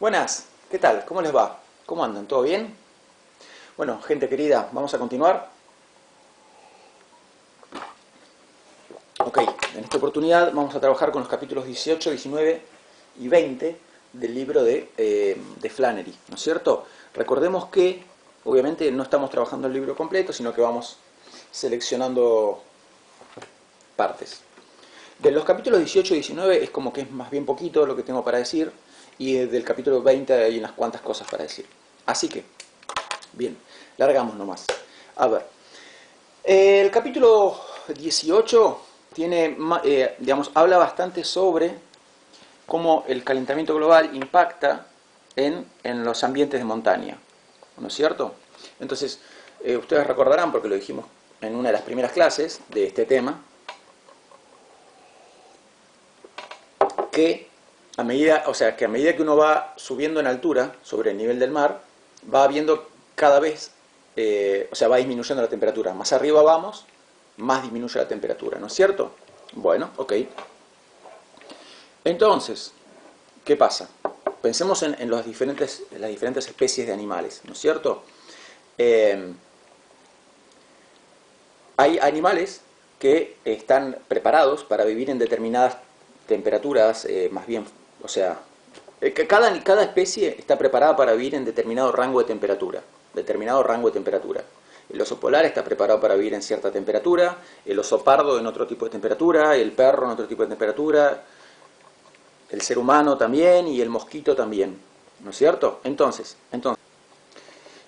Buenas, ¿qué tal? ¿Cómo les va? ¿Cómo andan? ¿Todo bien? Bueno, gente querida, vamos a continuar. Ok, en esta oportunidad vamos a trabajar con los capítulos 18, 19 y 20 del libro de Flannery, ¿no es cierto? Recordemos que, obviamente, no estamos trabajando el libro completo, sino que vamos seleccionando partes. De los capítulos 18 y 19 es como que es más bien poquito lo que tengo para decir, y del capítulo 20 hay unas cuantas cosas para decir. Así que, bien, largamos nomás. A ver, el capítulo 18 tiene, digamos, habla bastante sobre cómo el calentamiento global impacta en los ambientes de montaña, ¿no es cierto? Entonces, ustedes recordarán, porque lo dijimos en una de las primeras clases de este tema, que a medida que uno va subiendo en altura sobre el nivel del mar, va viendo cada vez, va disminuyendo la temperatura. Más arriba vamos, más disminuye la temperatura, ¿no es cierto? Bueno, ok. Entonces, ¿qué pasa? Pensemos en las diferentes especies de animales, ¿no es cierto? Hay animales que están preparados para vivir en determinadas temperaturas, más bien, o sea, cada especie está preparada para vivir en determinado rango de temperatura, El oso polar está preparado para vivir en cierta temperatura, el oso pardo en otro tipo de temperatura, el perro en otro tipo de temperatura, el ser humano también y el mosquito también, ¿no es cierto? Entonces,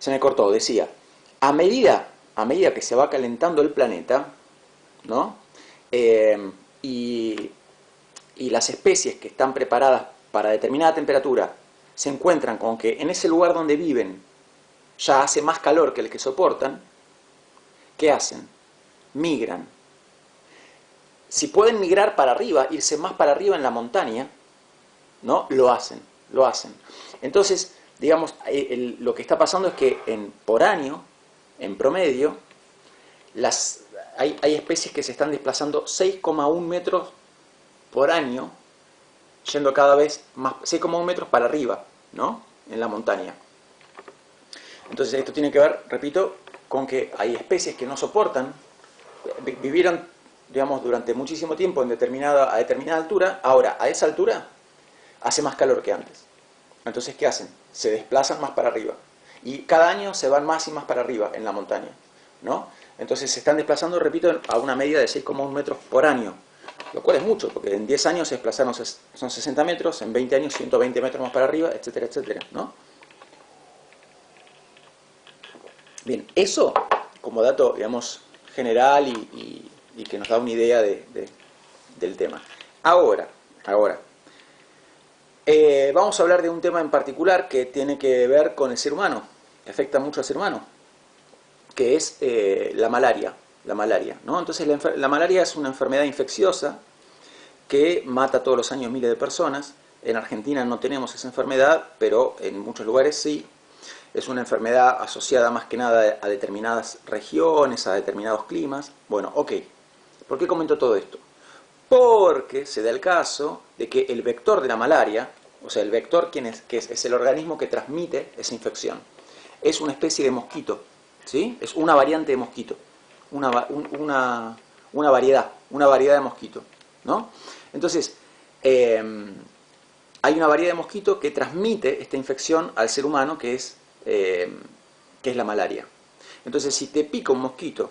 se me cortó, decía, a medida que se va calentando el planeta, ¿no? Eh, y, y las especies que están preparadas para determinada temperatura se encuentran con que en ese lugar donde viven ya hace más calor que el que soportan, ¿qué hacen? Migran. Si pueden migrar para arriba, irse más para arriba en la montaña, ¿no? Lo hacen. Entonces, digamos, lo que está pasando es que por año, en promedio, hay especies que se están desplazando 6,1 metros por año, yendo cada vez más, 6,1 metros para arriba, ¿no? En la montaña. Entonces esto tiene que ver, repito, con que hay especies que no soportan, vivieron, digamos, durante muchísimo tiempo a determinada altura, ahora a esa altura hace más calor que antes. Entonces, ¿qué hacen? Se desplazan más para arriba. Y cada año se van más y más para arriba en la montaña, ¿no? Entonces se están desplazando, repito, a una medida de 6,1 metros por año, lo cual es mucho, porque en 10 años se desplazaron, son 60 metros, en 20 años 120 metros más para arriba, etcétera, etcétera, ¿no? Bien, eso como dato, digamos, general y que nos da una idea del tema. Ahora, vamos a hablar de un tema en particular que tiene que ver con el ser humano, que afecta mucho al ser humano, que es la malaria, ¿no? Entonces la malaria es una enfermedad infecciosa que mata todos los años miles de personas. En Argentina no tenemos esa enfermedad, pero en muchos lugares sí. Es una enfermedad asociada más que nada a determinadas regiones, a determinados climas. Bueno, ok. ¿Por qué comento todo esto? Porque se da el caso de que el vector de la malaria, o sea, el vector que es el organismo que transmite esa infección, es una especie de mosquito, ¿sí? Es una variante de mosquito, una variedad de mosquito, ¿no? Entonces, hay una variedad de mosquito que transmite esta infección al ser humano, que es la malaria. Entonces, si te pica un mosquito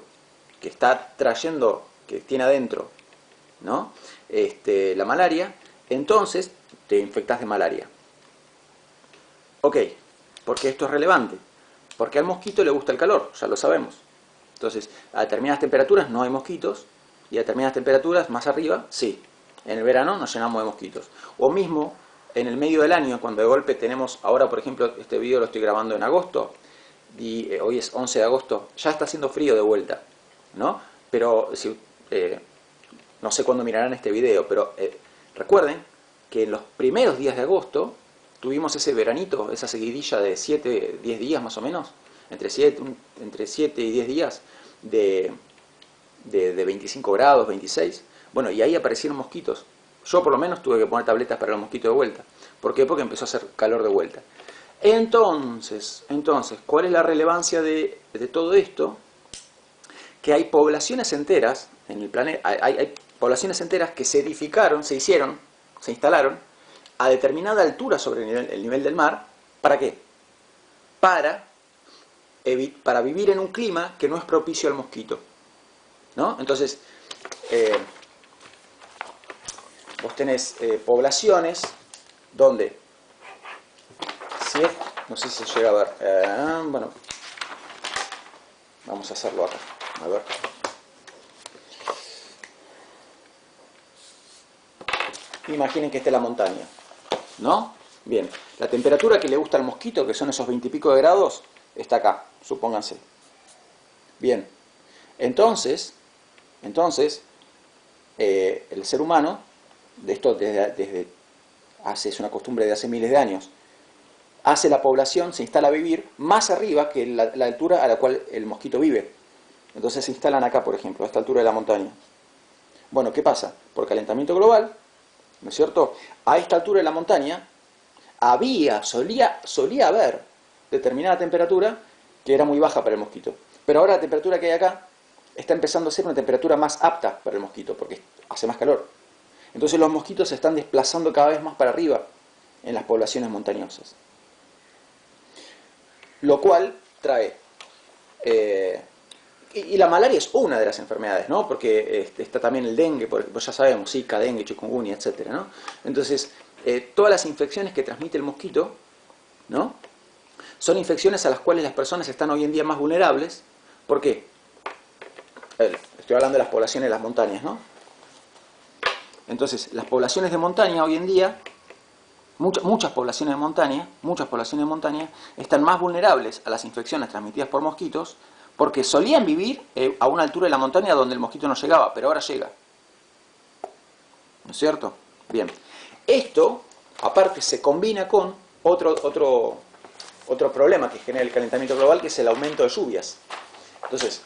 que está trayendo, que tiene adentro, ¿no? La malaria, entonces te infectas de malaria. Ok, ¿por qué esto es relevante? Porque al mosquito le gusta el calor, ya lo sabemos. Entonces, a determinadas temperaturas no hay mosquitos, y a determinadas temperaturas más arriba, sí. En el verano nos llenamos de mosquitos. O mismo, en el medio del año, cuando de golpe tenemos, ahora por ejemplo, este video lo estoy grabando en agosto, y hoy es 11 de agosto, ya está haciendo frío de vuelta, ¿no? Pero si, no sé cuándo mirarán este video, pero recuerden que en los primeros días de agosto tuvimos ese veranito, esa seguidilla de 7, 10 días más o menos, entre 7 y 10 días de 25 grados, 26. Bueno, y ahí aparecieron mosquitos. Yo por lo menos tuve que poner tabletas para los mosquitos de vuelta. ¿Por qué? Porque empezó a hacer calor de vuelta. Entonces, ¿cuál es la relevancia de todo esto? Que hay poblaciones enteras en el planeta, hay poblaciones enteras que se edificaron, se instalaron a determinada altura sobre el nivel del mar. ¿Para qué? Para vivir en un clima que no es propicio al mosquito, ¿no? Entonces, vos tenés poblaciones donde, no sé si se llega a ver, bueno, vamos a hacerlo acá, a ver. Imaginen que esta es la montaña, ¿no? Bien, la temperatura que le gusta al mosquito, que son esos 20 y pico de grados, está acá, supónganse. Bien, entonces el ser humano, de esto es una costumbre de hace miles de años, hace la población, se instala a vivir más arriba que la altura a la cual el mosquito vive. Entonces se instalan acá, por ejemplo, a esta altura de la montaña. Bueno, ¿qué pasa? Por calentamiento global, ¿no es cierto? A esta altura de la montaña solía haber determinada temperatura que era muy baja para el mosquito. Pero ahora la temperatura que hay acá está empezando a ser una temperatura más apta para el mosquito, porque hace más calor. Entonces los mosquitos se están desplazando cada vez más para arriba en las poblaciones montañosas. Lo cual trae... y la malaria es una de las enfermedades, ¿no? Porque está también el dengue, pues ya sabemos, Zika, dengue, chikungunya, etc., ¿no? Entonces, todas las infecciones que transmite el mosquito, ¿no? Son infecciones a las cuales las personas están hoy en día más vulnerables. ¿Por qué? Estoy hablando de las poblaciones de las montañas, ¿no? Entonces, las poblaciones de montaña hoy en día, muchas poblaciones de montaña están más vulnerables a las infecciones transmitidas por mosquitos, porque solían vivir a una altura de la montaña donde el mosquito no llegaba, pero ahora llega. ¿No es cierto? Bien. Esto, aparte, se combina con otro problema que genera el calentamiento global, que es el aumento de lluvias. Entonces,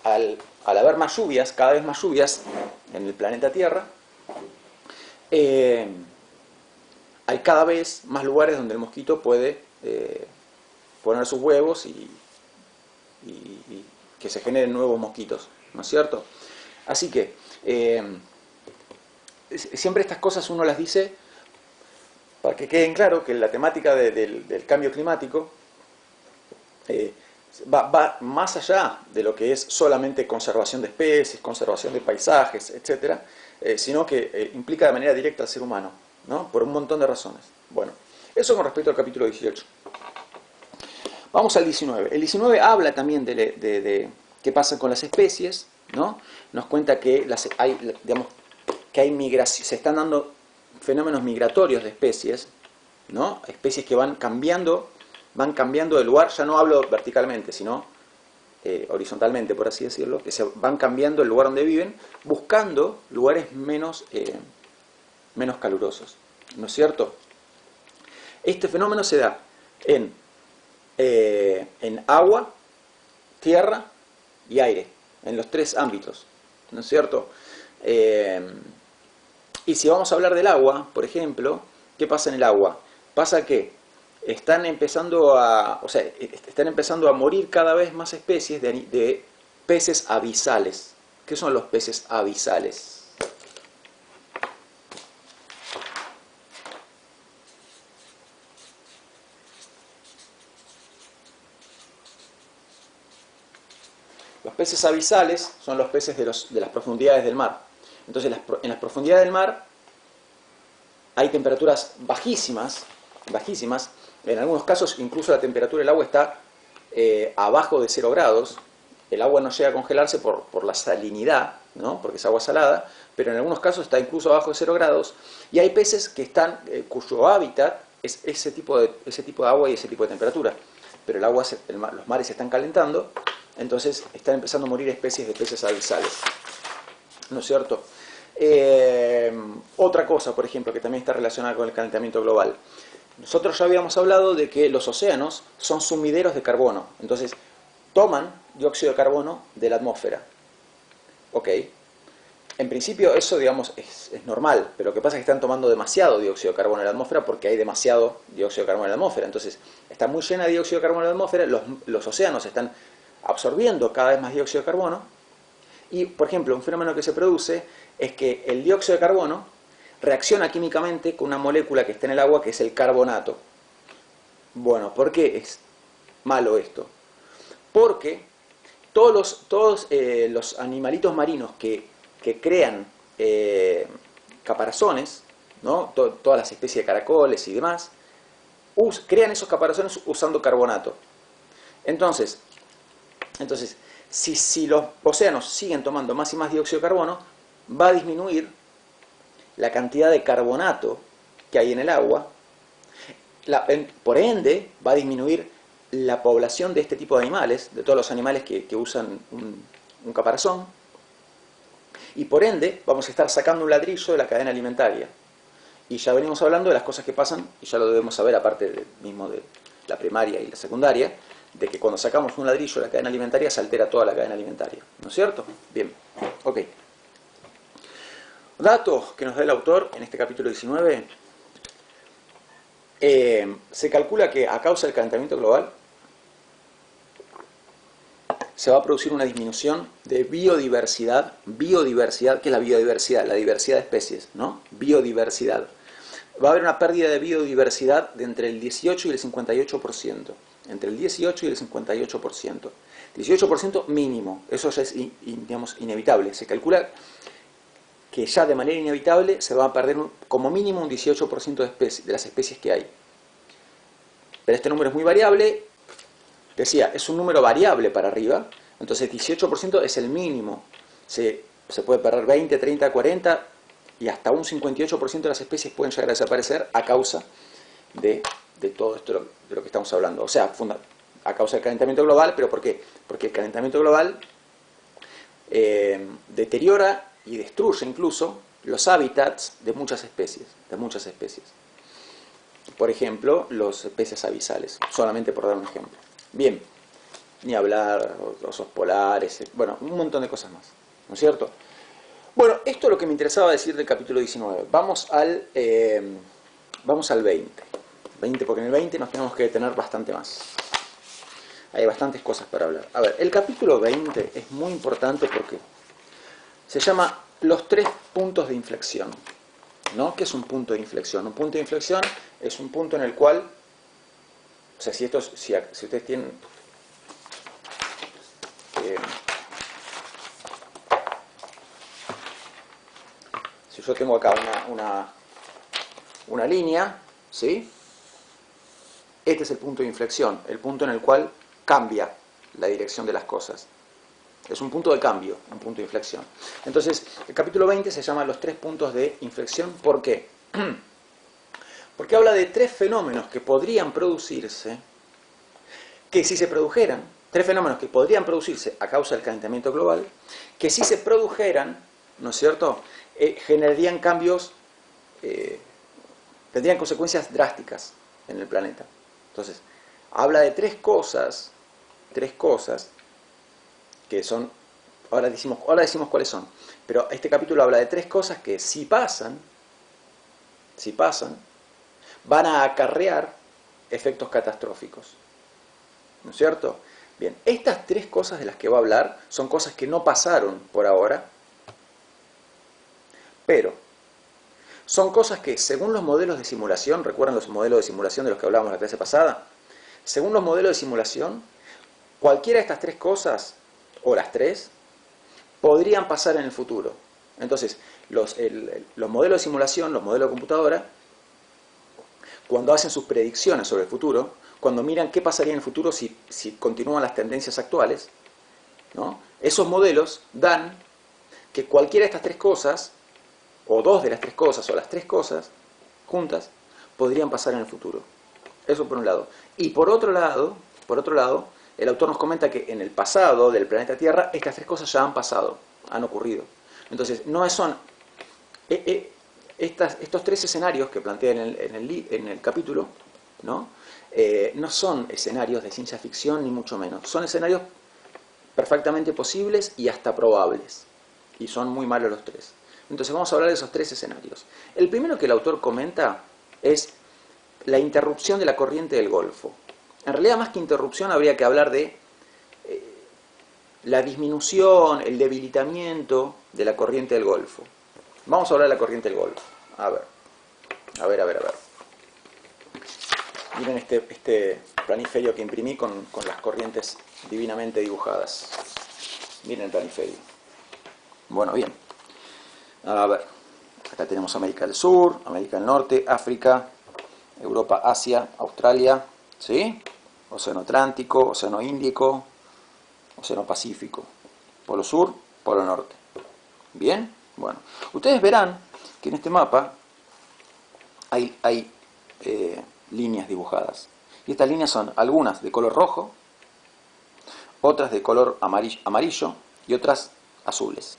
al haber más lluvias, cada vez más lluvias en el planeta Tierra, hay cada vez más lugares donde el mosquito puede poner sus huevos y que se generen nuevos mosquitos, ¿no es cierto? Así que siempre estas cosas uno las dice para que queden claro que la temática del cambio climático va más allá de lo que es solamente conservación de especies, conservación de paisajes, etc., sino que implica de manera directa al ser humano, ¿no? Por un montón de razones. Bueno, eso con respecto al capítulo 18. Vamos al 19. El 19 habla también de qué pasa con las especies, ¿no? Nos cuenta que se están dando fenómenos migratorios de especies, ¿no? Especies que van cambiando de lugar. Ya no hablo verticalmente, sino horizontalmente, por así decirlo, que se van cambiando el lugar donde viven, buscando lugares menos calurosos, ¿no es cierto? Este fenómeno se da en agua, tierra y aire, en los tres ámbitos, ¿no es cierto? Y si vamos a hablar del agua, por ejemplo, ¿qué pasa en el agua? Pasa que están empezando a morir cada vez más especies de peces abisales. ¿Qué son los peces abisales? Los peces abisales son los peces de las profundidades del mar. Entonces, en las profundidades del mar hay temperaturas bajísimas. En algunos casos, incluso la temperatura del agua está abajo de 0 grados. El agua no llega a congelarse por la salinidad, ¿no? Porque es agua salada, pero en algunos casos está incluso abajo de 0 grados. Y hay peces que están, cuyo hábitat es ese tipo de agua y ese tipo de temperatura. Pero los mares se están calentando, entonces están empezando a morir especies de peces abisales, ¿no es cierto? Otra cosa, por ejemplo, que también está relacionada con el calentamiento global. Nosotros ya habíamos hablado de que los océanos son sumideros de carbono. Entonces, toman dióxido de carbono de la atmósfera. ¿Ok? En principio eso, digamos, es normal, pero lo que pasa es que están tomando demasiado dióxido de carbono en la atmósfera porque hay demasiado dióxido de carbono en la atmósfera. Entonces, está muy llena de dióxido de carbono en la atmósfera, los océanos están absorbiendo cada vez más dióxido de carbono y, por ejemplo, un fenómeno que se produce es que el dióxido de carbono reacciona químicamente con una molécula que está en el agua que es el carbonato. Bueno, ¿por qué es malo esto? Porque todos los animalitos marinos que crean caparazones, ¿no? Todas las especies de caracoles y demás, crean esos caparazones usando carbonato. Entonces si los océanos siguen tomando más y más dióxido de carbono, va a disminuir la cantidad de carbonato que hay en el agua, por ende va a disminuir la población de este tipo de animales, de todos los animales que usan un caparazón, y por ende vamos a estar sacando un ladrillo de la cadena alimentaria. Y ya venimos hablando de las cosas que pasan, y ya lo debemos saber aparte mismo de la primaria y la secundaria, de que cuando sacamos un ladrillo de la cadena alimentaria se altera toda la cadena alimentaria. ¿No es cierto? Bien, ok. Datos que nos da el autor en este capítulo 19. Se calcula que a causa del calentamiento global se va a producir una disminución de biodiversidad. Biodiversidad, ¿qué es la biodiversidad? La diversidad de especies, ¿no? Biodiversidad. Va a haber una pérdida de biodiversidad de entre el 18 y el 58%. Entre el 18 y el 58%. 18% mínimo. Eso ya es, digamos, inevitable. Se calcula que ya de manera inevitable se va a perder como mínimo un 18% de las especies que hay. Pero este número es muy variable. Decía, es un número variable para arriba, entonces 18% es el mínimo. Se puede perder 20, 30, 40 y hasta un 58% de las especies pueden llegar a desaparecer a causa de todo esto de lo que estamos hablando. O sea, a causa del calentamiento global, ¿pero por qué? Porque el calentamiento global deteriora y destruye incluso los hábitats de muchas especies. Por ejemplo, los peces abisales, solamente por dar un ejemplo. Bien, ni hablar, osos polares, bueno, un montón de cosas más, ¿no es cierto? Bueno, esto es lo que me interesaba decir del capítulo 19. Vamos al 20. 20, porque en el 20 nos tenemos que detener bastante más. Hay bastantes cosas para hablar. A ver, el capítulo 20 es muy importante porque se llama los 3 puntos de inflexión, ¿no? ¿Qué es un punto de inflexión? Un punto de inflexión es un punto en el cual, o sea, si ustedes tienen si yo tengo acá una línea, ¿sí? Este es el punto de inflexión, el punto en el cual cambia la dirección de las cosas. Es un punto de cambio, un punto de inflexión. Entonces, el capítulo 20 se llama los 3 puntos de inflexión. ¿Por qué? Porque habla de 3 fenómenos que podrían producirse, que si se produjeran, 3 fenómenos que podrían producirse a causa del calentamiento global, que si se produjeran, ¿no es cierto?, generarían cambios, tendrían consecuencias drásticas en el planeta. Entonces, habla de 3 cosas que son, ahora decimos cuáles son, pero este capítulo habla de 3 cosas que si pasan, van a acarrear efectos catastróficos. ¿No es cierto? Bien, estas 3 cosas de las que va a hablar son cosas que no pasaron por ahora, pero son cosas que según los modelos de simulación, ¿recuerdan los modelos de simulación de los que hablábamos la clase pasada? Según los modelos de simulación, cualquiera de estas 3 cosas, o las 3, podrían pasar en el futuro. Entonces, los modelos de simulación, los modelos de computadora, cuando hacen sus predicciones sobre el futuro, cuando miran qué pasaría en el futuro si continúan las tendencias actuales, ¿no? Esos modelos dan que cualquiera de estas 3 cosas, o 2 de las 3 cosas, o las 3 cosas juntas, podrían pasar en el futuro. Eso por un lado. Y por otro lado, el autor nos comenta que en el pasado del planeta Tierra estas 3 cosas ya han pasado, han ocurrido. Entonces, no son estos 3 escenarios que plantea en el capítulo, ¿no? No son escenarios de ciencia ficción ni mucho menos. Son escenarios perfectamente posibles y hasta probables. y son muy malos los tres. Entonces vamos a hablar de esos tres escenarios. El primero que el autor comenta es la interrupción de la corriente del Golfo. En realidad, más que interrupción, habría que hablar de la disminución, el debilitamiento de la corriente del Golfo. Vamos a hablar de la corriente del Golfo. A ver. Miren este planiferio que imprimí con las corrientes divinamente dibujadas. Miren el planiferio. Bueno, bien. A ver. Acá tenemos América del Sur, América del Norte, África, Europa, Asia, Australia, ¿sí? Océano Atlántico, Océano Índico, Océano Pacífico. Polo Sur, Polo Norte. ¿Bien? Bueno. Ustedes verán que en este mapa hay líneas dibujadas. Y estas líneas son algunas de color rojo, otras de color amarillo y otras azules.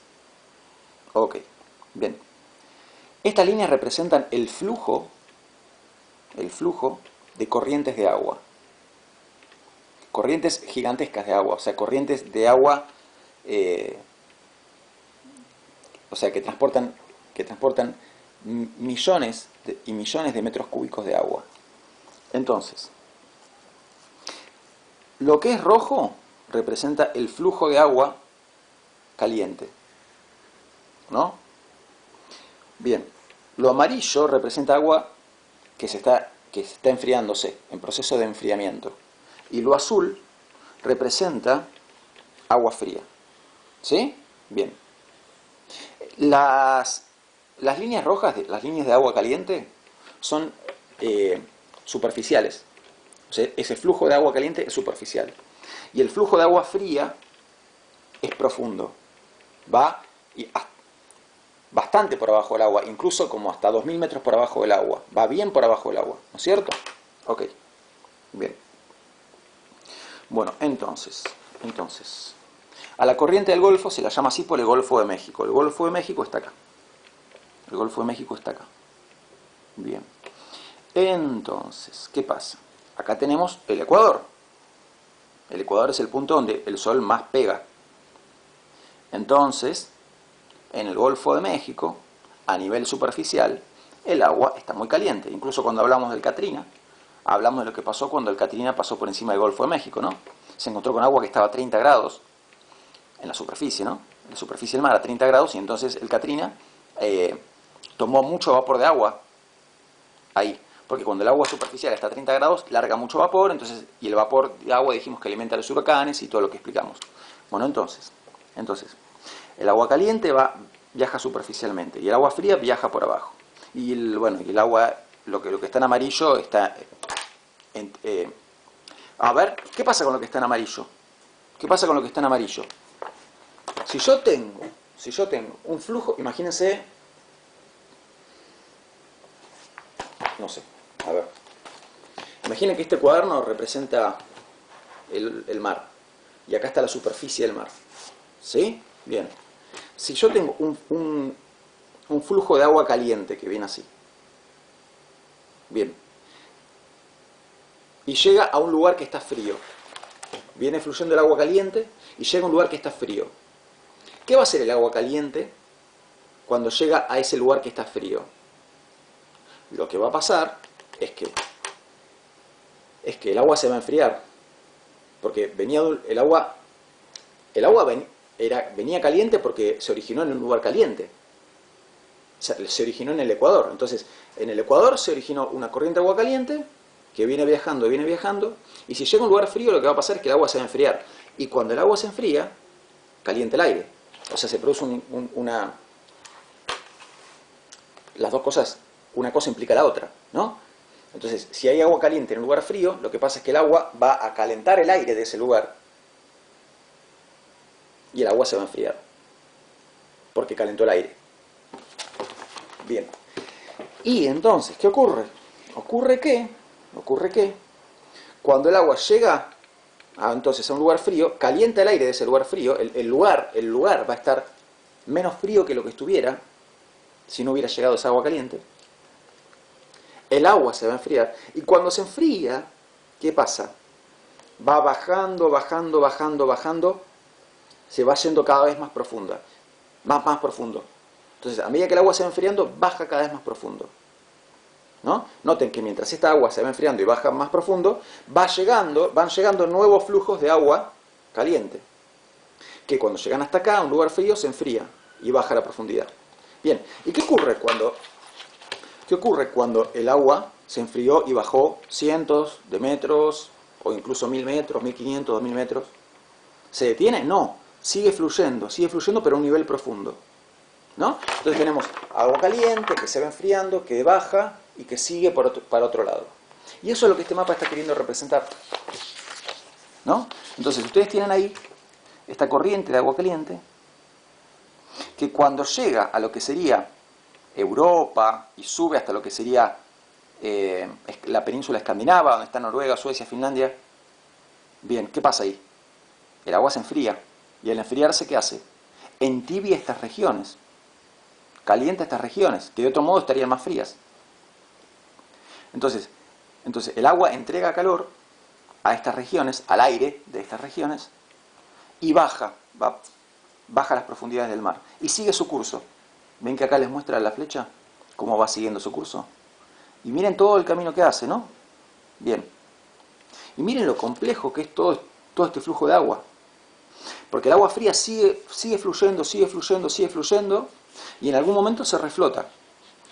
Ok, bien. Estas líneas representan el flujo de corrientes de agua. Corrientes gigantescas de agua, o sea, corrientes de agua, o sea, que transportan millones y millones de metros cúbicos de agua. Entonces, lo que es rojo representa el flujo de agua caliente, ¿no? Bien, lo amarillo representa agua que está enfriándose, en proceso de enfriamiento. Y lo azul representa agua fría. ¿Sí? Bien. Las líneas rojas, las líneas de agua caliente, son superficiales. O sea, ese flujo de agua caliente es superficial. Y el flujo de agua fría es profundo. Va bastante por abajo del agua, incluso como hasta 2000 metros por abajo del agua. Va bien por abajo del agua, ¿no es cierto? Ok. Bien. Bueno, entonces, a la corriente del Golfo se la llama así por el Golfo de México. El Golfo de México está acá. El Golfo de México está acá. Bien. Entonces, ¿qué pasa? Acá tenemos el Ecuador. El Ecuador es el punto donde el sol más pega. Entonces, en el Golfo de México, a nivel superficial, el agua está muy caliente. Incluso cuando hablamos del Katrina, hablamos de lo que pasó cuando el Katrina pasó por encima del Golfo de México, ¿no? Se encontró con agua que estaba a 30 grados en la superficie, ¿no? En la superficie del mar a 30 grados, y entonces el Katrina tomó mucho vapor de agua ahí. Porque cuando el agua superficial está a 30 grados, larga mucho vapor, entonces, y el vapor de agua dijimos que alimenta a los huracanes y todo lo que explicamos. Bueno, entonces el agua caliente viaja superficialmente y el agua fría viaja por abajo. Y el agua, lo que está en amarillo está... a ver, ¿qué pasa con lo que está en amarillo? ¿Qué pasa con lo que está en amarillo? Si yo tengo un flujo, imagínense, no sé, a ver, imaginen que este cuaderno representa el mar y acá está la superficie del mar, ¿sí? Bien. Si yo tengo un flujo de agua caliente que viene así, bien, y llega a un lugar que está frío, viene fluyendo el agua caliente y llega a un lugar que está frío. ¿Qué va a hacer el agua caliente cuando llega a ese lugar que está frío? Lo que va a pasar es que el agua se va a enfriar, porque el agua venía caliente porque se originó en un lugar caliente. Se originó en el Ecuador. Entonces, en el Ecuador se originó una corriente de agua caliente que viene viajando, y si llega a un lugar frío, lo que va a pasar es que el agua se va a enfriar. Y cuando el agua se enfría, calienta el aire. O sea, se produce las dos cosas, una cosa implica la otra, ¿no? Entonces, si hay agua caliente en un lugar frío, lo que pasa es que el agua va a calentar el aire de ese lugar y el agua se va a enfriar porque calentó el aire. Bien. Y entonces, ¿qué ocurre? Ocurre que cuando el agua llega entonces a un lugar frío, calienta el aire de ese lugar frío, el lugar va a estar menos frío que lo que estuviera si no hubiera llegado esa agua caliente. El agua se va a enfriar, y cuando se enfría, ¿qué pasa? Va bajando, se va yendo cada vez más profunda. más profundo. Entonces, a medida que el agua se va enfriando, baja cada vez más profundo, ¿no? Noten que mientras esta agua se va enfriando y baja más profundo, van llegando nuevos flujos de agua caliente, que cuando llegan hasta acá, a un lugar frío, se enfría y baja la profundidad. Bien, ¿y qué ocurre cuando el agua se enfrió y bajó cientos de metros, o incluso 1000 metros, 1500, 2000 metros? ¿Se detiene? No, sigue fluyendo, pero a un nivel profundo, ¿no? Entonces tenemos agua caliente que se va enfriando, que baja y que sigue para otro lado. Y eso es lo que este mapa está queriendo representar, ¿no? Entonces ustedes tienen ahí esta corriente de agua caliente que cuando llega a lo que sería Europa y sube hasta lo que sería la península escandinava, donde está Noruega, Suecia, Finlandia, bien, ¿qué pasa ahí? El agua se enfría, y al enfriarse, ¿qué hace? Entibia estas regiones, calienta estas regiones, que de otro modo estarían más frías. Entonces el agua entrega calor a estas regiones, al aire de estas regiones, y baja las profundidades del mar, y sigue su curso. ¿Ven que acá les muestra la flecha cómo va siguiendo su curso? Y miren todo el camino que hace, ¿no? Bien. Y miren lo complejo que es todo este flujo de agua. Porque el agua fría sigue fluyendo, y en algún momento se reflota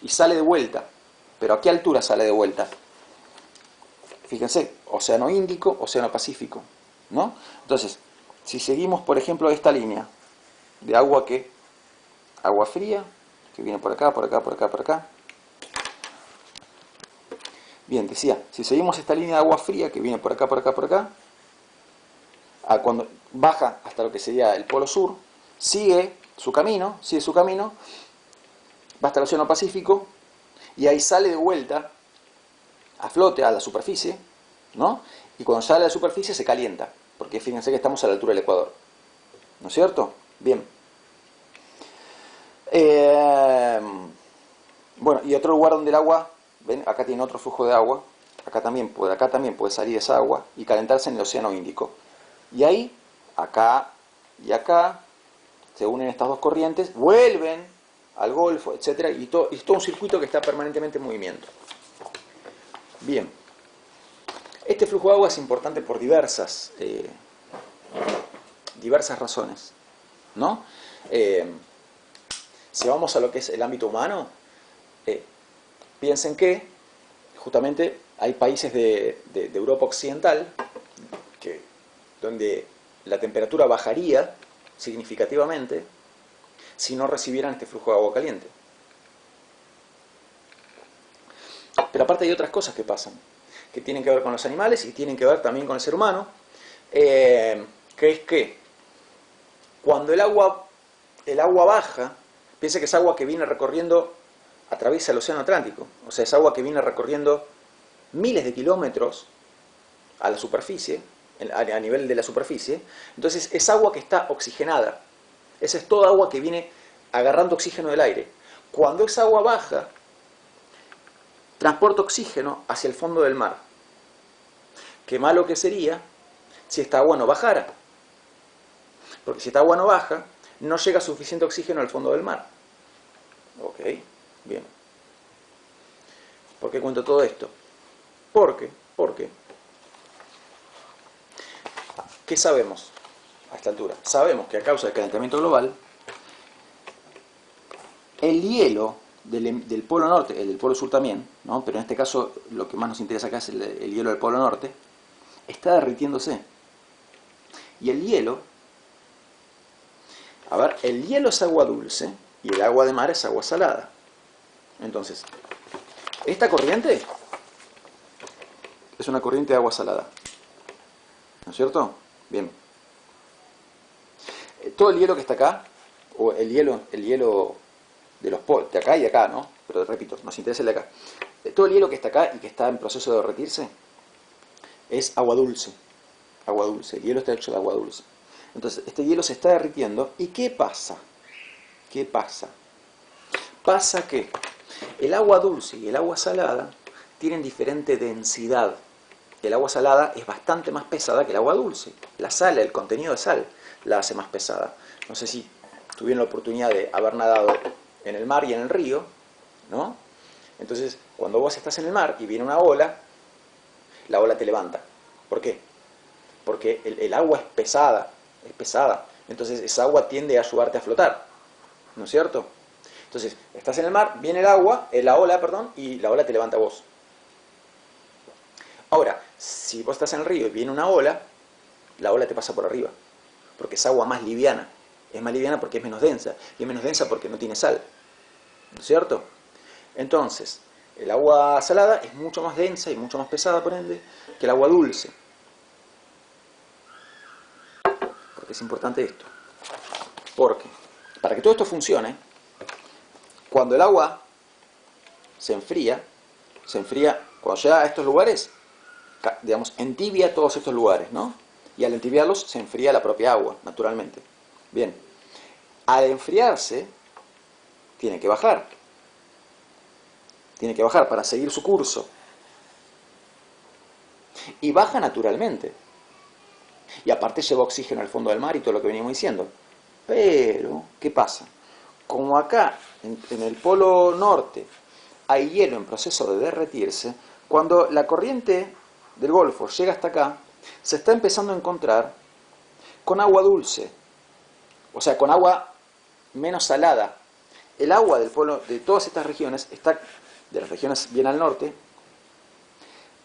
y sale de vuelta. ¿Pero a qué altura sale de vuelta? Fíjense, Océano Índico, Océano Pacífico, ¿no? Entonces, si seguimos, por ejemplo, esta línea de agua fría, que viene por acá, por acá, por acá, por acá. Bien, decía, si seguimos esta línea de agua fría que viene por acá, por acá, por acá, cuando baja hasta lo que sería el Polo Sur, sigue su camino, va hasta el Océano Pacífico, y ahí sale de vuelta a flote, a la superficie, ¿no? Y cuando sale a la superficie se calienta, porque fíjense que estamos a la altura del Ecuador, ¿no es cierto? Bien. Bueno, y otro lugar donde el agua, ven, acá tiene otro flujo de agua, acá también puede salir esa agua y calentarse en el Océano Índico. Y ahí, acá y acá, se unen estas dos corrientes, vuelven al Golfo, etcétera, y es todo un circuito que está permanentemente en movimiento. Bien, este flujo de agua es importante por diversas razones, ¿no? Si vamos a lo que es el ámbito humano, piensen que justamente hay países de Europa Occidental donde la temperatura bajaría significativamente si no recibieran este flujo de agua caliente. Pero aparte hay otras cosas que pasan, que tienen que ver con los animales y tienen que ver también con el ser humano, que es que cuando el agua baja, piensa que es agua que viene recorriendo, atraviesa el Océano Atlántico, o sea, es agua que viene recorriendo miles de kilómetros a la superficie, a nivel de la superficie. Entonces es agua que está oxigenada. Esa es toda agua que viene agarrando oxígeno del aire. Cuando esa agua baja, transporta oxígeno hacia el fondo del mar. Qué malo que sería si esta agua no bajara. Porque si esta agua no baja, no llega suficiente oxígeno al fondo del mar. Ok, bien. ¿Por qué cuento todo esto? Porque ¿qué sabemos a esta altura? Sabemos que a causa del calentamiento global, el hielo del Polo Norte, el del Polo Sur también, ¿no? Pero en este caso lo que más nos interesa acá es el hielo del Polo Norte, está derritiéndose. Y el hielo, el hielo es agua dulce y el agua de mar es agua salada. Entonces, esta corriente es una corriente de agua salada, ¿no es cierto? Bien. Todo el hielo que está acá, o el hielo de los polos, de acá y de acá, ¿no? Pero repito, nos interesa el de acá. Todo el hielo que está acá y que está en proceso de derretirse es agua dulce. Agua dulce. El hielo está hecho de agua dulce. Entonces, este hielo se está derritiendo. ¿Y qué pasa? ¿Qué pasa? Pasa que el agua dulce y el agua salada tienen diferente densidad. El agua salada es bastante más pesada que el agua dulce. La sal, el contenido de sal, la hace más pesada. No sé si tuvieron la oportunidad de haber nadado en el mar y en el río, ¿no? Entonces, cuando vos estás en el mar y viene una ola, la ola te levanta. ¿Por qué? Porque el agua es pesada, entonces esa agua tiende a ayudarte a flotar, ¿no es cierto? Entonces, estás en el mar, viene la ola, y la ola te levanta a vos. Ahora, si vos estás en el río y viene una ola, la ola te pasa por arriba, porque es agua más liviana. Es más liviana porque es menos densa, y es menos densa porque no tiene sal, ¿no es cierto? Entonces, el agua salada es mucho más densa y mucho más pesada, por ende, que el agua dulce. Porque es importante esto. Porque, para que todo esto funcione, cuando el agua se enfría, cuando llega a estos lugares, digamos, entibia todos estos lugares, ¿no? Y al entibiarlos se enfría la propia agua, naturalmente. Bien, al enfriarse, tiene que bajar. Tiene que bajar para seguir su curso. Y baja naturalmente. Y aparte lleva oxígeno al fondo del mar y todo lo que veníamos diciendo. Pero, ¿qué pasa? Como acá, en el polo norte, hay hielo en proceso de derretirse, cuando la corriente del Golfo llega hasta acá, se está empezando a encontrar con agua dulce, o sea, con agua menos salada. El agua del polo, de todas estas regiones, de las regiones bien al norte,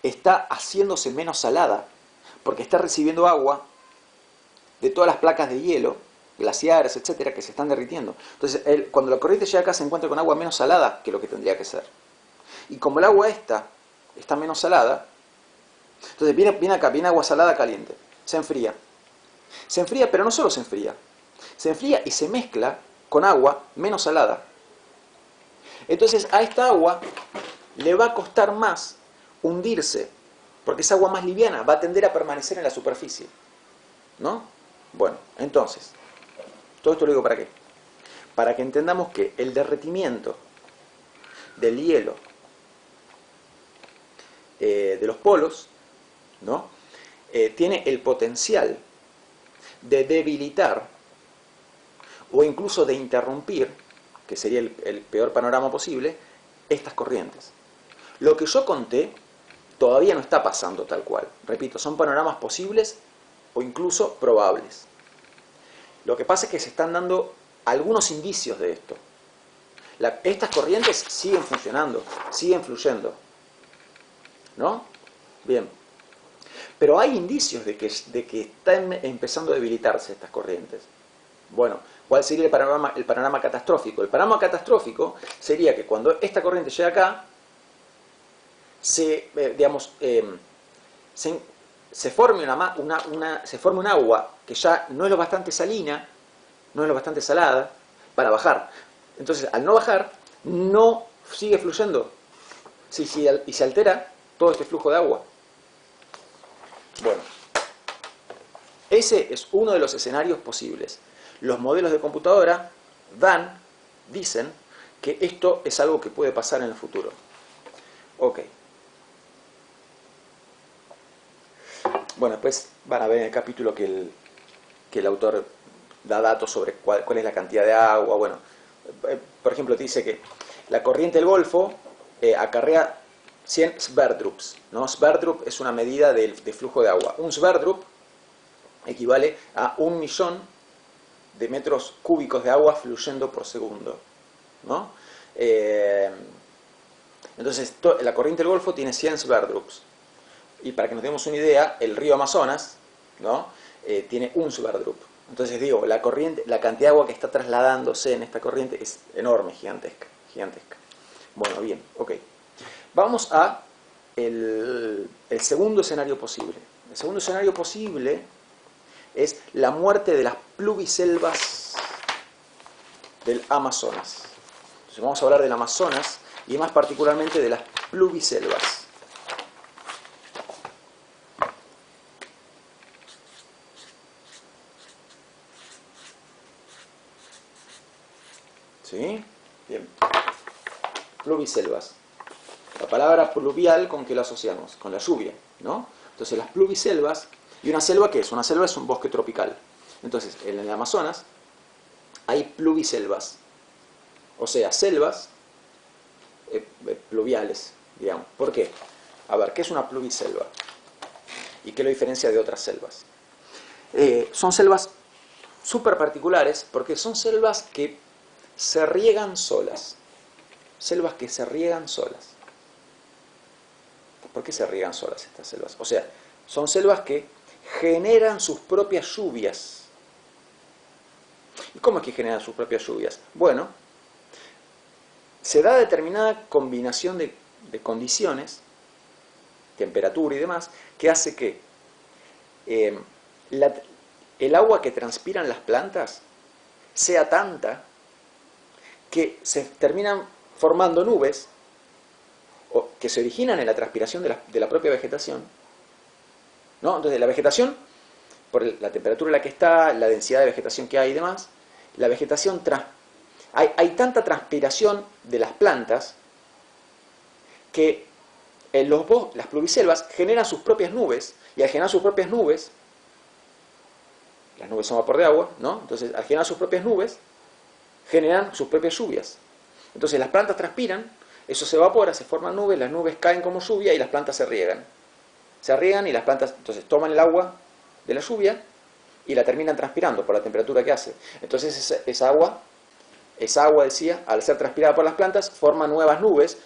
está haciéndose menos salada, porque está recibiendo agua de todas las placas de hielo, glaciares, etcétera, que se están derritiendo. Entonces, cuando la corriente llega acá, se encuentra con agua menos salada que lo que tendría que ser. Y como el agua está menos salada, entonces viene acá, viene agua salada caliente, se enfría. Se enfría, pero no solo se enfría y se mezcla con agua menos salada. Entonces, a esta agua le va a costar más hundirse, porque es agua más liviana, va a tender a permanecer en la superficie, ¿no? Bueno, entonces, todo esto lo digo ¿para qué? Para que entendamos que el derretimiento del hielo de los polos, ¿no? Tiene el potencial de debilitar o incluso de interrumpir, que sería el peor panorama posible, estas corrientes. Lo que yo conté todavía no está pasando tal cual. Repito, son panoramas posibles o incluso probables. Lo que pasa es que se están dando algunos indicios de esto. Estas corrientes siguen funcionando, siguen fluyendo, ¿no? Bien. Pero hay indicios de que están empezando a debilitarse estas corrientes. Bueno, ¿cuál sería el panorama catastrófico? El panorama catastrófico sería que cuando esta corriente llega acá, se forme un agua que ya no es lo bastante salina, no es lo bastante salada, para bajar. Entonces, al no bajar, no sigue fluyendo. Y se altera todo este flujo de agua. Bueno, ese es uno de los escenarios posibles. Los modelos de computadora dicen que esto es algo que puede pasar en el futuro. Ok. Bueno, después van a ver en el capítulo que el autor da datos sobre cuál es la cantidad de agua. Bueno, por ejemplo, te dice que la corriente del Golfo acarrea 100 sverdrups, ¿no? Sverdrup es una medida de flujo de agua. Un sverdrup equivale a 1 millón de metros cúbicos de agua fluyendo por segundo, ¿no? Entonces, la corriente del Golfo tiene 100 sverdrups. Y para que nos demos una idea, el río Amazonas, ¿no? Tiene 1 sverdrup. Entonces digo, la cantidad de agua que está trasladándose en esta corriente es enorme, gigantesca. Bueno, bien, ok. Vamos a el segundo escenario posible. El segundo escenario posible es la muerte de las pluviselvas del Amazonas. Entonces vamos a hablar del Amazonas y más particularmente de las pluviselvas. ¿Sí? Bien. Pluviselvas. La palabra pluvial, ¿con qué la asociamos? Con la lluvia, ¿no? Entonces las pluviselvas, ¿y una selva qué es? Una selva es un bosque tropical. Entonces, en el Amazonas hay pluviselvas, o sea, selvas pluviales, digamos. ¿Por qué? A ver, ¿qué es una pluviselva? ¿Y qué lo diferencia de otras selvas? Son selvas súper particulares porque son selvas que se riegan solas. Selvas que se riegan solas. ¿Por qué se riegan solas estas selvas? O sea, son selvas que generan sus propias lluvias. ¿Y cómo es que generan sus propias lluvias? Bueno, se da determinada combinación de condiciones, temperatura y demás, que hace que el agua que transpiran las plantas sea tanta que se terminan formando nubes que se originan en la transpiración de la propia vegetación, ¿no? Entonces la vegetación, por la temperatura en la que está, la densidad de vegetación que hay y demás, la vegetación hay tanta transpiración de las plantas que las pluviselvas generan sus propias nubes, y al generar sus propias nubes, las nubes son vapor de agua, ¿no? Entonces al generar sus propias nubes, generan sus propias lluvias. Entonces las plantas transpiran, eso se evapora, se forman nubes, las nubes caen como lluvia y las plantas se riegan. Se riegan y las plantas entonces toman el agua de la lluvia y la terminan transpirando por la temperatura que hace. Entonces esa agua, decía, al ser transpirada por las plantas, forma nuevas nubes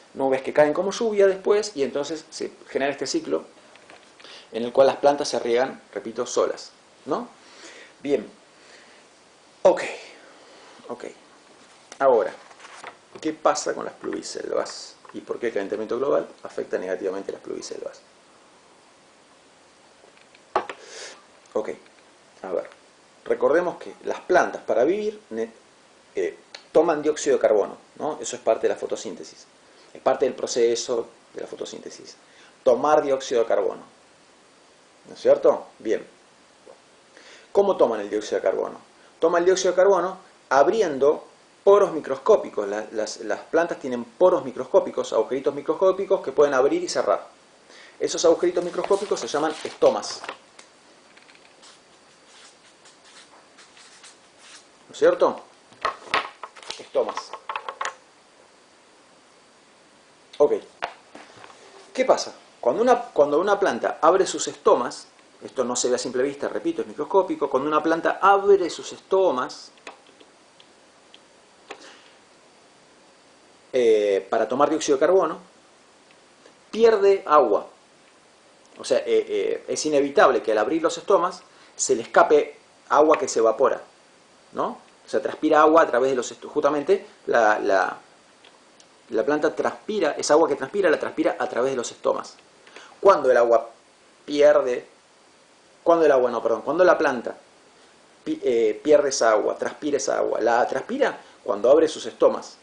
que caen como lluvia después, y entonces se genera este ciclo en el cual las plantas se riegan, repito, solas, ¿no? Bien. Ok. Ahora, ¿qué pasa con las pluviselvas? ¿Y por qué el calentamiento global afecta negativamente a las pluviselvas? Ok, a ver. Recordemos que las plantas para vivir toman dióxido de carbono, ¿no? Eso es parte de la fotosíntesis. Es parte del proceso de la fotosíntesis. Tomar dióxido de carbono. ¿No es cierto? Bien. ¿Cómo toman el dióxido de carbono? Toman el dióxido de carbono abriendo poros microscópicos. Las plantas tienen poros microscópicos, agujeritos microscópicos que pueden abrir y cerrar. Esos agujeritos microscópicos se llaman estomas. ¿No es cierto? Estomas. Ok. ¿Qué pasa? Cuando una planta abre sus estomas, esto no se ve a simple vista, repito, es microscópico, cuando una planta abre sus estomas para tomar dióxido de carbono, pierde agua. O sea, es inevitable que al abrir los estomas se le escape agua que se evapora, ¿no? O sea, transpira agua a través de los estomas. Justamente la planta transpira, esa agua que transpira la transpira a través de los estomas. Cuando la planta pierde esa agua, transpira esa agua, la transpira cuando abre sus estomas.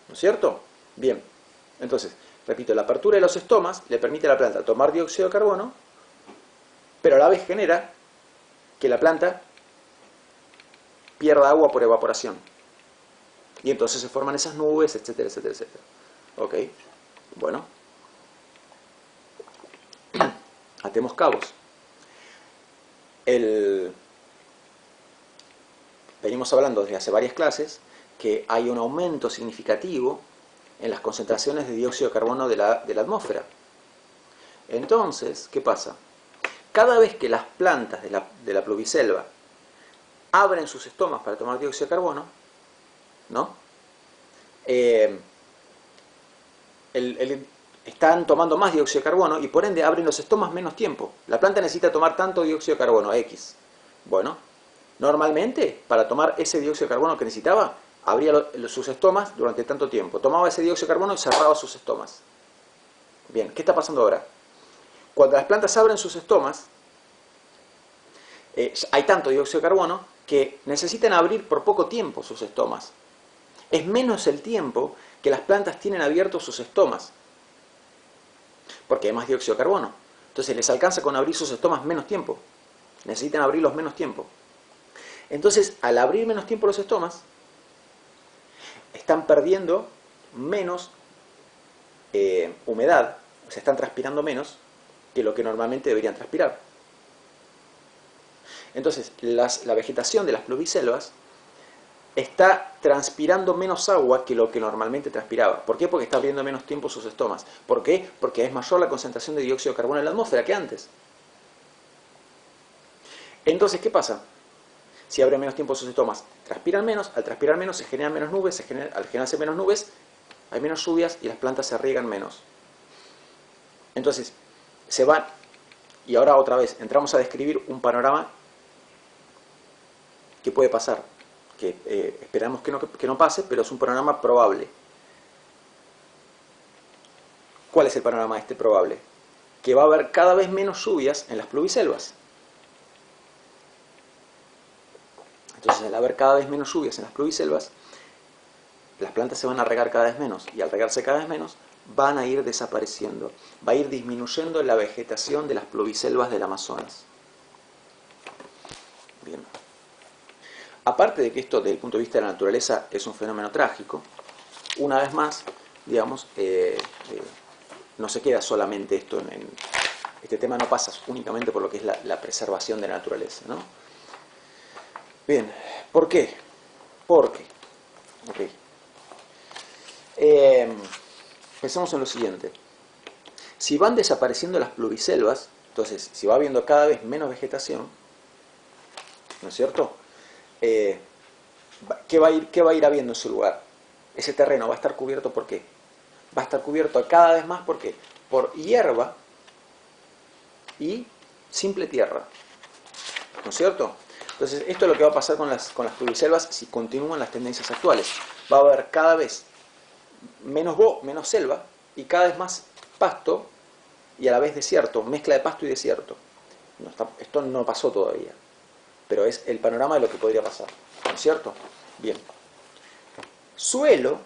¿No es cierto? Bien. Entonces, repito, la apertura de los estomas le permite a la planta tomar dióxido de carbono, pero a la vez genera que la planta pierda agua por evaporación. Y entonces se forman esas nubes, etcétera, etcétera, etcétera. Ok. Bueno. Atemos cabos. Venimos hablando desde hace varias clases que hay un aumento significativo en las concentraciones de dióxido de carbono de la atmósfera. Entonces, ¿qué pasa? Cada vez que las plantas de la pluviselva abren sus estomas para tomar dióxido de carbono, ¿no? Están tomando más dióxido de carbono y por ende abren los estomas menos tiempo. La planta necesita tomar tanto dióxido de carbono, X. Bueno, normalmente para tomar ese dióxido de carbono que necesitaba, abría sus estomas durante tanto tiempo. Tomaba ese dióxido de carbono y cerraba sus estomas. Bien, ¿qué está pasando ahora? Cuando las plantas abren sus estomas, hay tanto dióxido de carbono que necesitan abrir por poco tiempo sus estomas. Es menos el tiempo que las plantas tienen abiertos sus estomas, porque hay más dióxido de carbono. Entonces les alcanza con abrir sus estomas menos tiempo. Necesitan abrirlos menos tiempo. Entonces, al abrir menos tiempo los estomas, están perdiendo menos humedad, o sea, están transpirando menos que lo que normalmente deberían transpirar. Entonces, la vegetación de las pluviselvas está transpirando menos agua que lo que normalmente transpiraba. ¿Por qué? Porque está abriendo menos tiempo sus estomas. ¿Por qué? Porque es mayor la concentración de dióxido de carbono en la atmósfera que antes. Entonces, ¿qué pasa? Si abre menos tiempo sus estomas, transpiran menos, al transpirar menos se generan menos nubes, al generarse menos nubes hay menos lluvias y las plantas se riegan menos. Entonces, se van, y ahora otra vez, entramos a describir un panorama que puede pasar, que esperamos que no pase, pero es un panorama probable. ¿Cuál es el panorama este probable? Que va a haber cada vez menos lluvias en las pluviselvas. Entonces, al haber cada vez menos lluvias en las pluviselvas, las plantas se van a regar cada vez menos, y al regarse cada vez menos, van a ir desapareciendo. Va a ir disminuyendo la vegetación de las pluviselvas del Amazonas. Bien. Aparte de que esto, desde el punto de vista de la naturaleza, es un fenómeno trágico, una vez más, digamos, no se queda solamente esto este tema no pasa únicamente por lo que es la preservación de la naturaleza, ¿no? Bien, ¿por qué? Porque, ok. Pensemos en lo siguiente. Si van desapareciendo las pluviselvas, entonces, si va habiendo cada vez menos vegetación, ¿no es cierto? ¿Qué va a ir habiendo en su lugar? Ese terreno va a estar cubierto ¿por qué? Va a estar cubierto cada vez más ¿por qué? Por hierba y simple tierra, ¿no es cierto? Entonces, esto es lo que va a pasar con las pluviselvas si continúan las tendencias actuales. Va a haber cada vez menos selva y cada vez más pasto y a la vez desierto, mezcla de pasto y desierto. Esto no pasó todavía, pero es el panorama de lo que podría pasar, ¿no es cierto? Bien. Suelo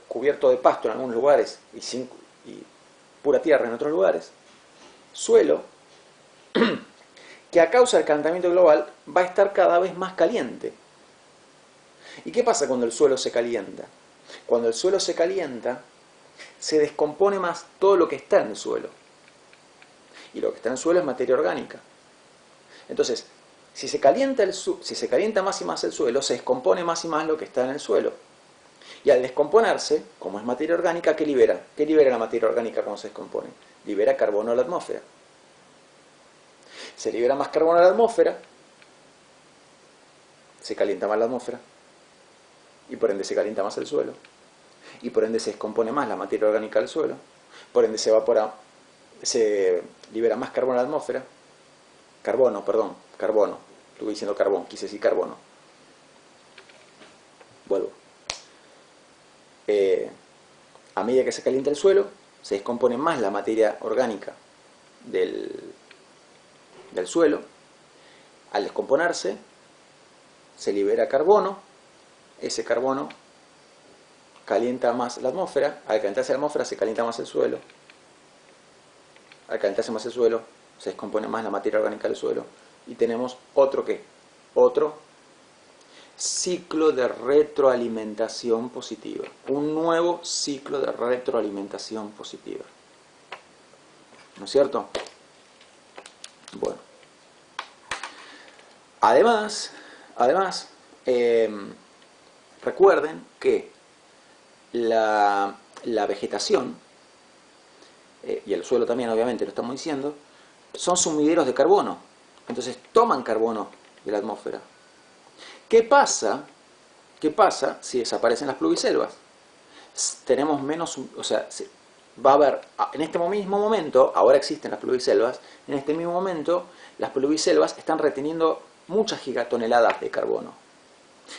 cubierto de pasto en algunos lugares y pura tierra en otros lugares. Suelo que a causa del calentamiento global va a estar cada vez más caliente. ¿Y qué pasa cuando el suelo se calienta? Cuando el suelo se calienta, se descompone más todo lo que está en el suelo. Y lo que está en el suelo es materia orgánica. Entonces, si se calienta más y más el suelo, se descompone más y más lo que está en el suelo. Y al descomponerse, como es materia orgánica, ¿qué libera? ¿Qué libera la materia orgánica cuando se descompone? Libera carbono a la atmósfera. Se libera más carbono a la atmósfera, se calienta más la atmósfera, y por ende se calienta más el suelo, y por ende se descompone más la materia orgánica del suelo, por ende se libera más carbono a la atmósfera, carbono, estuve diciendo carbón, quise decir carbono. Vuelvo. A medida que se calienta el suelo, se descompone más la materia orgánica del suelo. Al descomponerse, se libera carbono. Ese carbono calienta más la atmósfera. Al calentarse la atmósfera, se calienta más el suelo. Al calentarse más el suelo, se descompone más la materia orgánica del suelo. Y tenemos otro ciclo de retroalimentación positiva. Un nuevo ciclo de retroalimentación positiva. ¿No es cierto? Bueno. Además, recuerden que la vegetación, y el suelo también obviamente lo estamos diciendo, son sumideros de carbono. Entonces toman carbono de la atmósfera. ¿Qué pasa si desaparecen las pluviselvas? Tenemos menos, va a haber, en este mismo momento, ahora existen las pluviselvas, en este mismo momento las pluviselvas están reteniendo muchas gigatoneladas de carbono.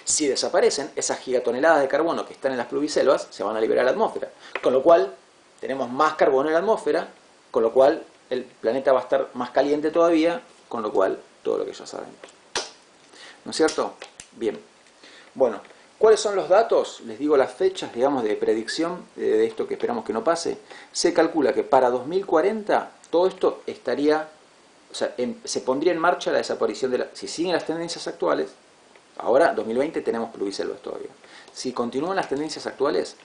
Si desaparecen, esas gigatoneladas de carbono que están en las pluviselvas se van a liberar a la atmósfera, con lo cual tenemos más carbono en la atmósfera, con lo cual el planeta va a estar más caliente todavía, con lo cual todo lo que ya saben. ¿No es cierto? Bien. Bueno, ¿cuáles son los datos? Les digo las fechas, digamos, de predicción de esto que esperamos que no pase. Se calcula que para 2040 todo esto estaría, se pondría en marcha la desaparición si siguen las tendencias actuales. Ahora, 2020, tenemos pluviselvas todavía. Si continúan las tendencias actuales,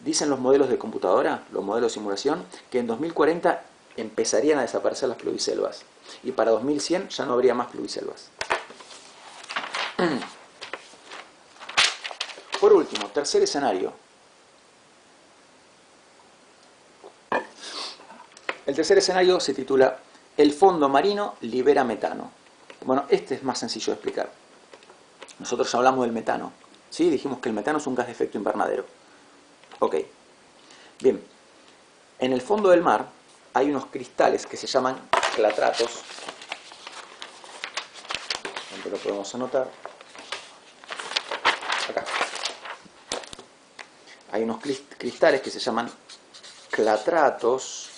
dicen los modelos de computadora, los modelos de simulación, que en 2040 empezarían a desaparecer las pluviselvas. Y para 2100 ya no habría más pluviselvas. último, tercer escenario. El tercer escenario se titula El fondo marino libera metano. Bueno, este es más sencillo de explicar. Nosotros ya hablamos del metano, ¿sí? Dijimos que el metano es un gas de efecto invernadero. Ok. Bien. En el fondo del mar hay unos cristales que se llaman clatratos. ¿Dónde lo podemos anotar? Acá. Hay unos cristales que se llaman clatratos.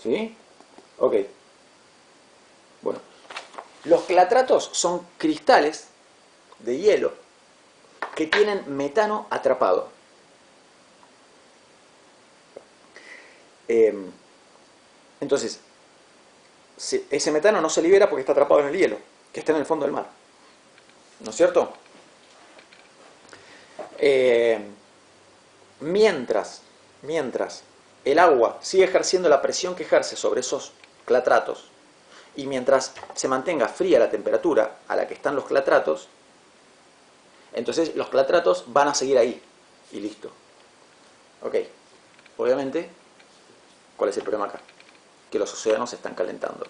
¿Sí? Ok. Bueno. Los clatratos son cristales de hielo que tienen metano atrapado. Entonces, ese metano no se libera porque está atrapado en el hielo, que está en el fondo del mar. ¿No es cierto? Mientras el agua sigue ejerciendo la presión que ejerce sobre esos clatratos y mientras se mantenga fría la temperatura a la que están los clatratos, entonces los clatratos van a seguir ahí y listo. Ok, obviamente, ¿cuál es el problema acá? Que los océanos se están calentando.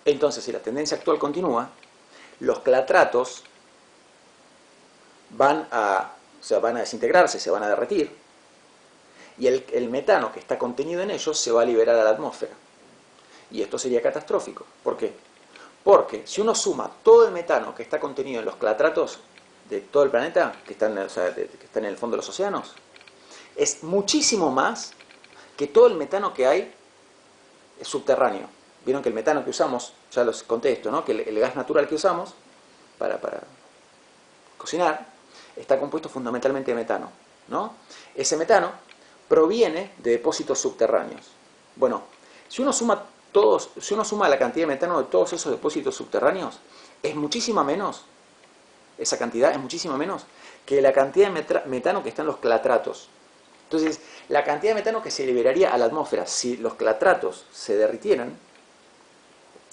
Entonces, si la tendencia actual continúa, los clatratos van a desintegrarse, se van a derretir, y el metano que está contenido en ellos se va a liberar a la atmósfera. Y esto sería catastrófico. ¿Por qué? Porque si uno suma todo el metano que está contenido en los clatratos de todo el planeta, que están en el fondo de los océanos, es muchísimo más que todo el metano que hay subterráneo. Vieron que el metano que usamos, ya los conté esto, ¿no? Que el gas natural que usamos para cocinar está compuesto fundamentalmente de metano, ¿no? Ese metano proviene de depósitos subterráneos. Bueno, si uno suma la cantidad de metano de todos esos depósitos subterráneos, es muchísima menos, esa cantidad es muchísima menos que la cantidad de metano que está en los clatratos. Entonces, la cantidad de metano que se liberaría a la atmósfera si los clatratos se derritieran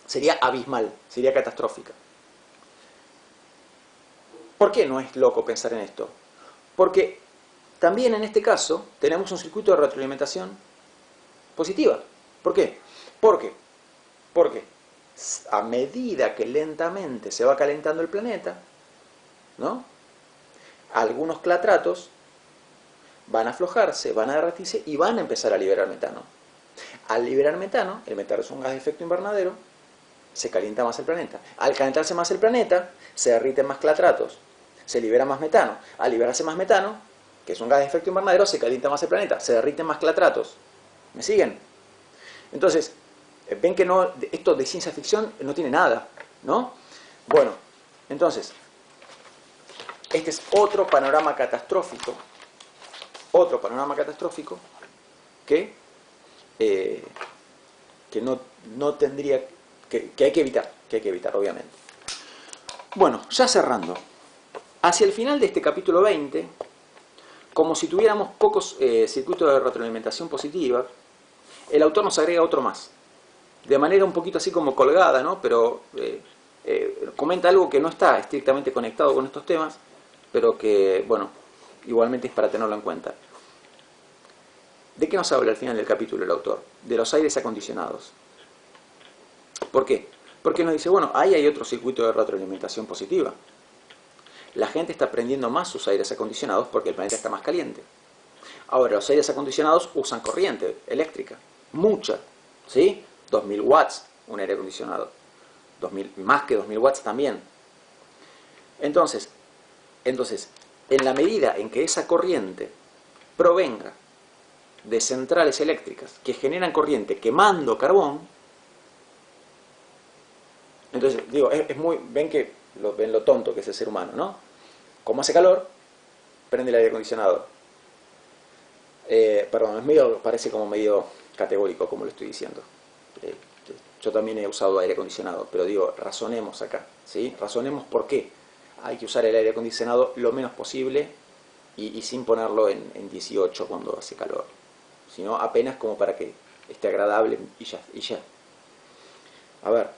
sería abismal, sería catastrófica. ¿Por qué no es loco pensar en esto? Porque también en este caso tenemos un circuito de retroalimentación positiva. ¿Por qué? Porque a medida que lentamente se va calentando el planeta, ¿no? Algunos clatratos van a aflojarse, van a derretirse y van a empezar a liberar metano. Al liberar metano, el metano es un gas de efecto invernadero, se calienta más el planeta. Al calentarse más el planeta, se derriten más clatratos, se libera más metano. Al liberarse más metano, que es un gas de efecto invernadero, se calienta más el planeta, se derriten más clatratos. ¿Me siguen? Entonces, ven que no, esto de ciencia ficción no tiene nada, ¿no? Bueno, entonces, este es otro panorama catastrófico que no tendría, que hay que evitar, obviamente. Bueno, ya cerrando, hacia el final de este capítulo 20, como si tuviéramos pocos circuitos de retroalimentación positiva, el autor nos agrega otro más, de manera un poquito así como colgada, ¿no? Pero comenta algo que no está estrictamente conectado con estos temas, pero que, bueno, igualmente es para tenerlo en cuenta. ¿De qué nos habla al final del capítulo el autor? De los aires acondicionados. ¿Por qué? Porque nos dice, bueno, ahí hay otro circuito de retroalimentación positiva. La gente está prendiendo más sus aires acondicionados porque el planeta está más caliente. Ahora, los aires acondicionados usan corriente eléctrica, mucha, ¿sí? 2000 watts un aire acondicionado, más que 2000 watts también. Entonces, en la medida en que esa corriente provenga de centrales eléctricas que generan corriente quemando carbón, entonces, digo, ven lo tonto que es el ser humano, ¿no? Como hace calor, prende el aire acondicionado. Perdón, parece como medio categórico como lo estoy diciendo. Yo también he usado aire acondicionado, pero digo, razonemos acá, ¿sí? Razonemos por qué hay que usar el aire acondicionado lo menos posible y sin ponerlo en 18 cuando hace calor, sino apenas como para que esté agradable y ya. A ver,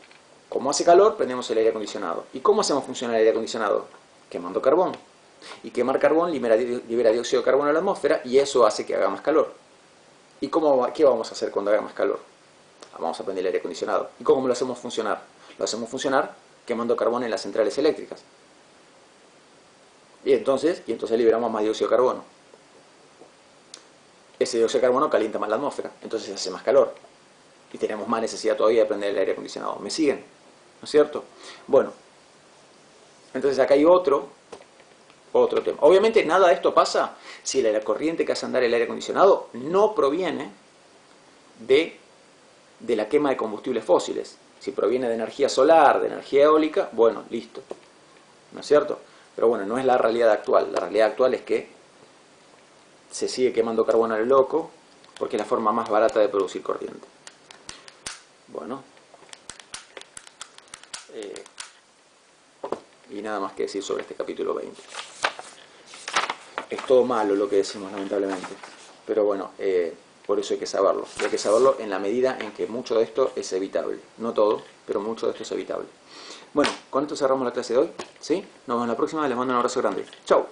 Como hace calor, prendemos el aire acondicionado. ¿Y cómo hacemos funcionar el aire acondicionado? Quemando carbón. Y quemar carbón libera dióxido de carbono a la atmósfera y eso hace que haga más calor. ¿Y qué vamos a hacer cuando haga más calor? Vamos a prender el aire acondicionado. ¿Y cómo lo hacemos funcionar? Lo hacemos funcionar quemando carbón en las centrales eléctricas. Y entonces liberamos más dióxido de carbono. Ese dióxido de carbono calienta más la atmósfera, entonces hace más calor. Y tenemos más necesidad todavía de prender el aire acondicionado. ¿Me siguen? ¿No es cierto? Bueno, entonces acá hay otro tema. Obviamente nada de esto pasa si la corriente que hace andar el aire acondicionado no proviene de la quema de combustibles fósiles. Si proviene de energía solar, de energía eólica, bueno, listo. ¿No es cierto? Pero bueno, no es la realidad actual. La realidad actual es que se sigue quemando carbono a lo loco porque es la forma más barata de producir corriente. Bueno. Y nada más que decir sobre este capítulo 20. Es todo malo lo que decimos, lamentablemente. Pero bueno, por eso hay que saberlo. Y hay que saberlo en la medida en que mucho de esto es evitable. No todo, pero mucho de esto es evitable. Bueno, con esto cerramos la clase de hoy. ¿Sí? Nos vemos la próxima. Les mando un abrazo grande. ¡Chao!